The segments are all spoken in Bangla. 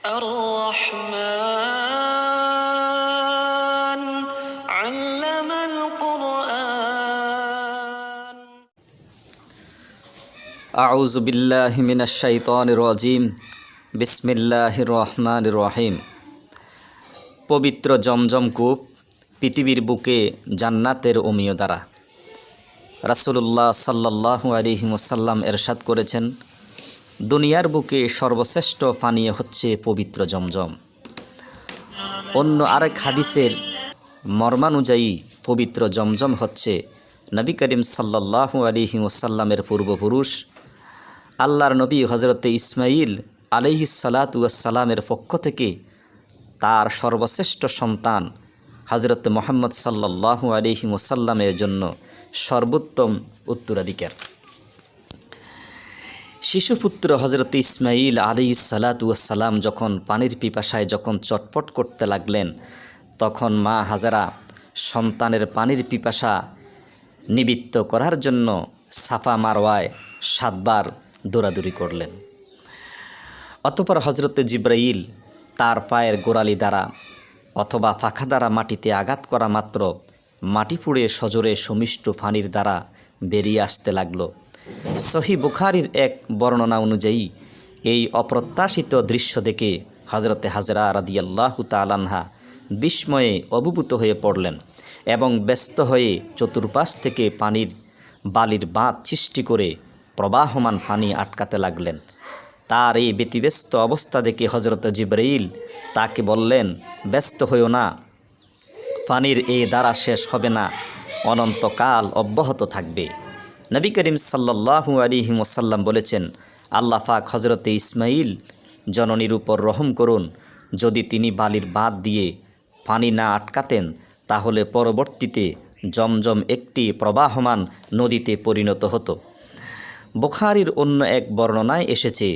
الرحمن علم القرآن أعوذ بالله من الشيطان الرجيم بسم الله الرحمن الرحيم। পবিত্র জমজম কূপ পৃথিবীর বুকে জান্নাতের অমিয় দ্বারা। রাসূলুল্লাহ সাল্লাল্লাহু আলাইহি ওয়াসাল্লাম এরশাদ করেছেন, দুনিয়ার বুকে সর্বশ্রেষ্ঠ পানীয় হচ্ছে পবিত্র জমজম। অন্য আরেক হাদিসের মর্মানুযায়ী পবিত্র জমজম হচ্ছে নবী করিম সাল্লাল্লাহু আলাইহি ওয়াসাল্লামের পূর্বপুরুষ আল্লাহর নবী হযরতে ইসমাঈল আলাইহিস সালাতু ওয়াস সালামের পক্ষ থেকে তার সর্বশ্রেষ্ঠ সন্তান হযরত মুহাম্মদ সাল্লাল্লাহু আলাইহি ওয়াসাল্লামের জন্য সর্বোত্তম উত্তরাধিকার। শিশুপুত্র হযরত ইসমাঈল আলাইহিস সালাতু ওয়াস সালাম যখন পানির পিপাসায় যখন চটপট করতে লাগলেন, তখন মা হাজারা সন্তানের পানির পিপাসা নিবৃত্ত করার জন্য সাফা মারওয়ায় 7 বার দৌড়াদৌড়ি করলেন। অতঃপর হযরতে জিবরাইল তার পায়ের গোড়ালি দ্বারা অথবা পাখা দ্বারা মাটিতে আঘাত করা মাত্র মাটি পুড়ে সজোরে সমিষ্ট পানির দ্বারা বেরিয়ে আসতে লাগলো। সহিহ বুখারীর এক বর্ণনা অনুযায়ী এই অপ্রত্যাশিত দৃশ্য দেখে হযরতে হাজরা রাদিয়াল্লাহু তাআলা আনহা বিস্ময়ে অভিভূত হয়ে পড়লেন এবং ব্যস্ত হয়ে চতুর্পাশ থেকে পানির বালির বাঁধ সৃষ্টি করে প্রবাহমান পানি আটকাতে লাগলেন। তার এই ব্যতিব্যস্ত অবস্থা দেখে হযরত জিবরাইল তাকে বললেন, ব্যস্ত হইও না, পানির এই ধারা শেষ হবে না, অনন্তকাল অব্যাহত থাকবে। নবী করিম সাল্লাল্লাহু আলাইহি ওয়াসাল্লাম বলেছেন, আল্লাহ পাক হযরতে ইসমাঈল জননীর উপর রহম করুন, যদি তিনি বালির বাঁধ দিয়ে পানি না আটকাতেন তাহলে পরবর্তীতে জমজম একটি প্রবাহমান নদীতে পরিণত হতো। বুখারীর অন্য এক বর্ণনায় এসেছে,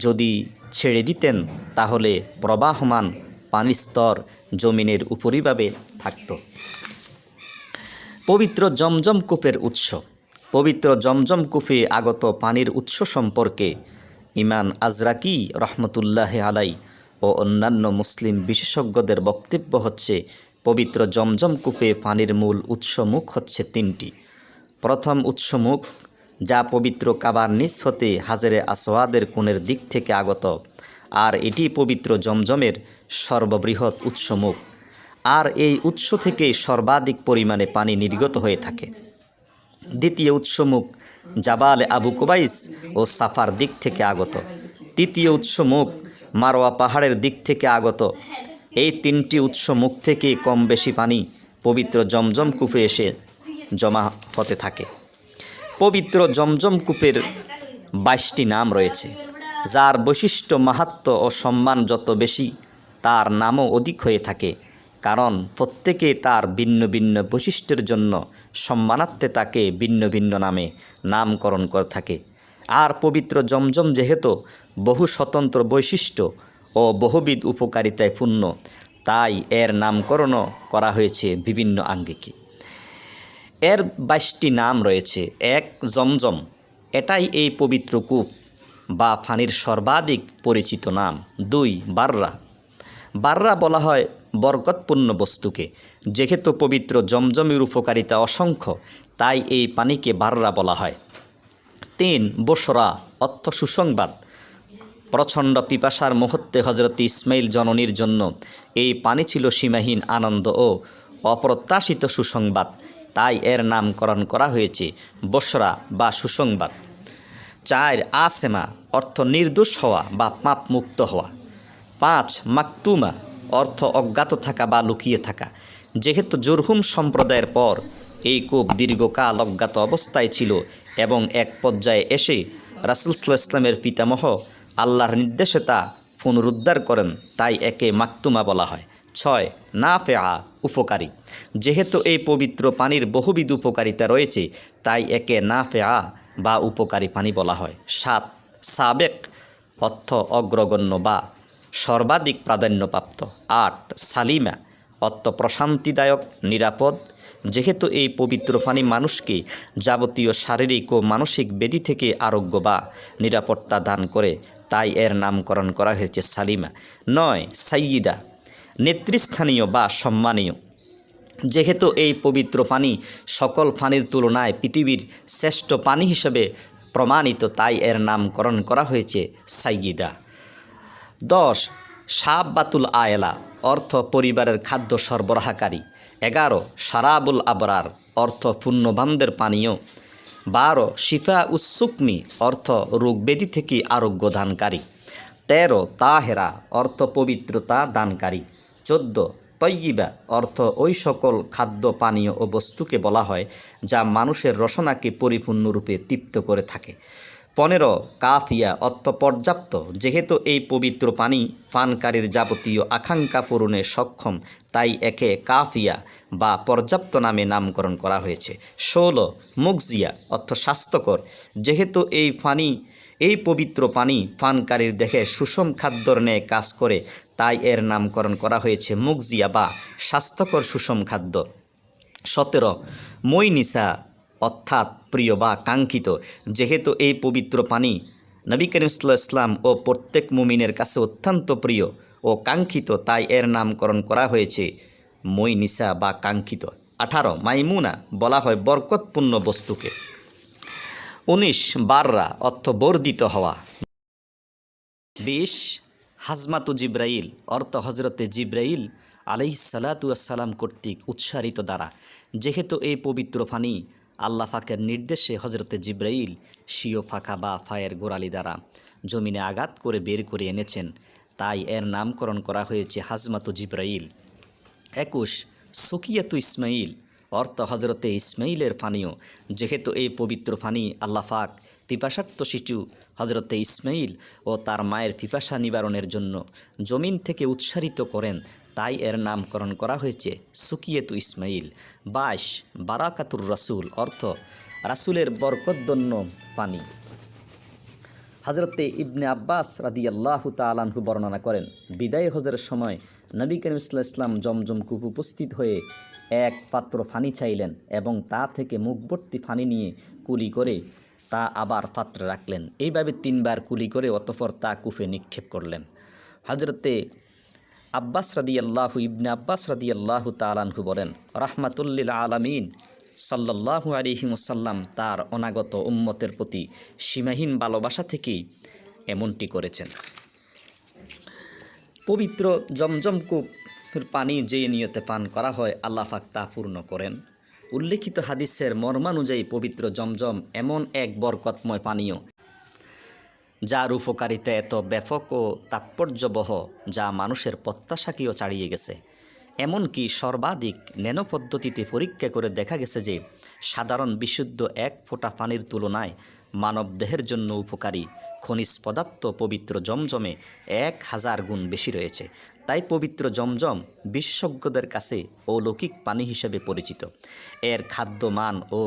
যদি ছেড়ে দিতেন তাহলে প্রবাহমান পানির স্তর জমিনের উপরিভাবে থাকত। পবিত্র জমজম কূপের উৎস। পবিত্র জমজম কূপে আগত পানির উৎস সম্পর্কে ইমাম আজরাকি রহমতুল্লাহ আলাই ও অন্যান্য মুসলিম বিশেষজ্ঞদের বক্তব্য হচ্ছে, পবিত্র জমজম কূপে পানির মূল উৎসমুখ হচ্ছে 3টি। প্রথম উৎসমুখ, যা পবিত্র কাবার নিচ হতে হাজরে আসওয়াদের কোণের দিক থেকে আগত, আর এটি পবিত্র জমজমের সর্ববৃহৎ উৎসমুখ, আর এই উৎস থেকে সর্বাধিক পরিমাণে পানি নির্গত হয়ে থাকে। দ্বিতীয় উৎসমুখ জাবাল আবু কুবাইস ও সাফার দিক থেকে আগত। তৃতীয় উৎসমুখ মারওয়া পাহাড়ের দিক থেকে আগত। এই 3টি উৎসমুখ থেকে কম বেশি পানি পবিত্র জমজম কূপে এসে জমা হতে থাকে। পবিত্র জমজম কূপের 22টি নাম রয়েছে, যার বৈশিষ্ট্য, মাহাত্ম্য ও সম্মান যত বেশি তার নামও অধিক হয়ে থাকে, কারণ প্রত্যেকে তার ভিন্ন ভিন্ন বৈশিষ্ট্যের জন্য সম্মানার্থে তাকে ভিন্ন ভিন্ন নামে নামকরণ করে থাকে। আর পবিত্র জমজম যেহেতু বহু স্বতন্ত্র বৈশিষ্ট্য ও বহুবিধ উপকারিতায় পূর্ণ, তাই এর নামকরণও করা হয়েছে বিভিন্ন আঙ্গিকে। এর 22টি নাম রয়েছে। 1. জমজম, এটাই এই পবিত্র কূপ বা পানির সর্বাধিক পরিচিত নাম। 2. বাররা, বাররা বলা হয় বরকতপূর্ণ বস্তুকে। যেহেতু পবিত্র জমজমের উপকারিতা অসংখ্য, তাই এই পানিকে বাররা বলা হয়। 3. বশরা, অর্থ সুসংবাদ। প্রচণ্ড পিপাসার মুহূর্তে হযরত ইসমাঈল জননীর জন্য এই পানি ছিল সীমাহীন আনন্দ ও অপ্রত্যাশিত সুসংবাদ, তাই এর নামকরণ করা হয়েছে বশরা বা সুসংবাদ। 4. আসেমা, অর্থ নির্দোষ হওয়া বা পাপ মুক্ত হওয়া। 5. মাকতুমা, অর্থ অজ্ঞাত থাকা বা লুকিয়ে থাকা। যেহেতু জুরহুম সম্প্রদায়ের পর এই কূপ দীর্ঘকাল অজ্ঞাত অবস্থায় ছিল এবং এক পর্যায়ে এসে রাসূল সাল্লাল্লাহু আলাইহি ওয়াসাল্লামের পিতামহ আল্লাহর নির্দেশে তা পুনরুদ্ধার করেন, তাই একে মাকতুমা বলা হয়। 6. নাফেআ, উপকারী। যেহেতু এই পবিত্র পানির বহুবিধ উপকারিতা রয়েছে, তাই একে নাফেআ বা উপকারী পানি বলা হয়। 7. সাবেক, অর্থ অগ্রগণ্য বা সর্বাধিক প্রাধান্যপ্রাপ্ত। 8. সালিমা, অর্থ প্রশান্তিদায়ক, নিরাপদ। যেহেতু এই পবিত্র পানি মানুষকে যাবতীয় শারীরিক ও মানসিক ব্যাধি থেকে আরোগ্য বা নিরাপত্তা দান করে, তাই এর নামকরণ করা হয়েছে সালিমা। 9 সাইয়্যিদা, নেতৃস্থানীয় বা সম্মানীয়। যেহেতু এই পবিত্র পানি সকল পানির তুলনায় পৃথিবীর শ্রেষ্ঠ পানি হিসেবে প্রমাণিত, তাই এর নামকরণ করা হয়েছে সাইয়্যিদা। 10 শাব্বাতুল আয়লা, অর্থ পরিবারের খাদ্য সরবরাহকারী। 11 শারাবুল আবরার, অর্থ পুণ্যবানদের পানীয়। 12 শিফা উসুকমি, অর্থ রোগব্যাধি থেকে আরোগ্য দানকারী। 13 তাহেরা, অর্থ পবিত্রতা দানকারী। 14 তয়্যিবা, অর্থ ওই সকল খাদ্য পানীয় ও বস্তুকে বলা হয় যা মানুষের রসনাকে পরিপূর্ণরূপে তৃপ্ত করে থাকে। 15 কাফিয়া, অর্থ পর্যাপ্ত। যেহেতু এই পবিত্র পানি পানকারীর যাবতীয় আকাঙ্ক্ষা পূরণে সক্ষম, তাই একে কাফিয়া বা পর্যাপ্ত নামে নামকরণ করা হয়েছে। 16 মুগজিয়া, অর্থ স্বাস্থ্যকর। যেহেতু এই পবিত্র পানি পানকারীর দেহে সুষম খাদ্যর ন্যায় কাজ করে, তাই এর নামকরণ করা হয়েছে মুগজিয়া বা স্বাস্থ্যকর সুষম খাদ্য। 17 মইনিসা, অর্থাৎ প্রিয় বা কাঙ্ক্ষিত। যেহেতু এই পবিত্র পানি নবী করিম সাল্লাল্লাহু আলাইহি ওয়াসাল্লাম ও প্রত্যেক মুমিনের কাছে অত্যন্ত প্রিয় ও কাঙ্ক্ষিত, তাই এর নামকরণ করা হয়েছে মইনিসা বা কাঙ্ক্ষিত। 18 মাইমুনা, বলা হয় বরকতপূর্ণ বস্তুকে। 19 বাররা, অর্থ বর্ধিত হওয়া। 20 হাজমাতু জিব্রাইল, অর্থ হজরতে জিব্রাইল আলাইহিস সালাতু ওয়াস সালাম কর্তৃক উৎসারিত দ্বারা। যেহেতু এই পবিত্র পানি আল্লাহ পাকের নির্দেশে হজরতে জিব্রাইল স্বীয় ফাঁকা বা ফায়ের গোড়ালি দ্বারা জমিনে আঘাত করে বের করে এনেছেন, তাই এর নামকরণ করা হয়েছে হাজমাতু জিব্রাইল। 21 সুকিয়াতু ইসমাইল, অর্থ হজরতে ইসমাইলের পানীয়। যেহেতু এই পবিত্র পানি আল্লাহ পাক পিপাসার্ত শিশু হজরতে ইসমাইল ও তার মায়ের পিপাসা নিবারণের জন্য জমিন থেকে উৎসারিত করেন, তাই এর নামকরণ করা হয়েছে সুকিয়াতু ইসমাইল। 22 বারাকাতুর রাসূল, অর্থ রাসূলের বরকতদন্য পানি। হজরতে ইবনে আব্বাস রাদিয়াল্লাহু তাআলা আনহু বর্ণনা করেন, বিদায় হজের সময় নবী করিম সাল্লাল্লাহু আলাইহি ওয়াসাল্লাম জমজম কূপ উপস্থিত হয়ে এক পাত্র পানি চাইলেন এবং তা থেকে মুখভর্তি পানি নিয়ে কুলি করে তা আবার পাত্রে রাখলেন। এইভাবে 3 বার কুলি করে অতঃপর তা কূপে নিক্ষেপ করলেন। হজরতে ইবনে আব্বাস রাদিয়াল্লাহু তাআলা আনহু বলেন, রাহমাতুল লিল আলামিন সাল্লাল্লাহু আলাইহি ওয়াসাল্লাম তার অনাগত উম্মতের প্রতি সীমাহীন ভালোবাসা থেকেই এমনটি করেছেন। পবিত্র জমজম কূপের পানি যে নিয়তে পান করা হয়, আল্লাহ পাক তা পূর্ণ করেন। উল্লেখিত হাদিসের মর্মানুযায়ী পবিত্র জমজম এমন এক বরকতময় পানীয় যার উপকারিতা এত ব্যাপক ও তাৎপর্যবহ যা মানুষের প্রত্যাশাকেও ছাড়িয়ে গেছে। এমনকি সর্বাধিক ন্যানো পদ্ধতিতে পরীক্ষা করে দেখা গেছে যে সাধারণ বিশুদ্ধ এক ফোঁটা পানির তুলনায় মানবদেহের জন্য উপকারী খনিজ পদার্থ পবিত্র জমজমে 1000 গুণ বেশি রয়েছে। তাই পবিত্র জমজম বিশেষজ্ঞদের কাছে অলৌকিক পানি হিসেবে পরিচিত। এর খাদ্য মান ও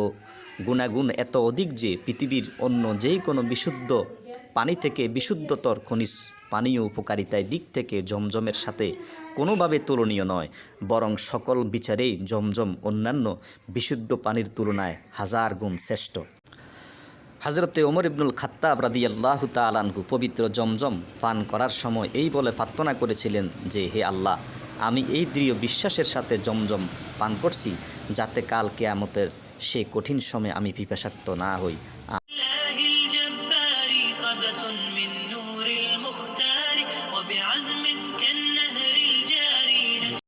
গুণাগুণ এত অধিক যে পৃথিবীর অন্য যে কোনো বিশুদ্ধ পানি থেকে বিশুদ্ধতর খনিজ পানীয় উপকারিতার দিক থেকে জমজমের সাথে কোনোভাবে তুলনীয় নয়, বরং সকল বিচারেই জমজম অন্যান্য বিশুদ্ধ পানির তুলনায় 1000 গুণ শ্রেষ্ঠ। হজরতে ওমর ইবনুল খাত্তাব রাদিয়াল্লাহু তাআলা আনহু পবিত্র জমজম পান করার সময় এই বলে প্রার্থনা করেছিলেন যে, হে আল্লাহ, আমি এই দৃঢ় বিশ্বাসের সাথে জমজম পান করছি যাতে কাল কিয়ামতের সে কঠিন সময়ে আমি পিপাসার্ত না হই।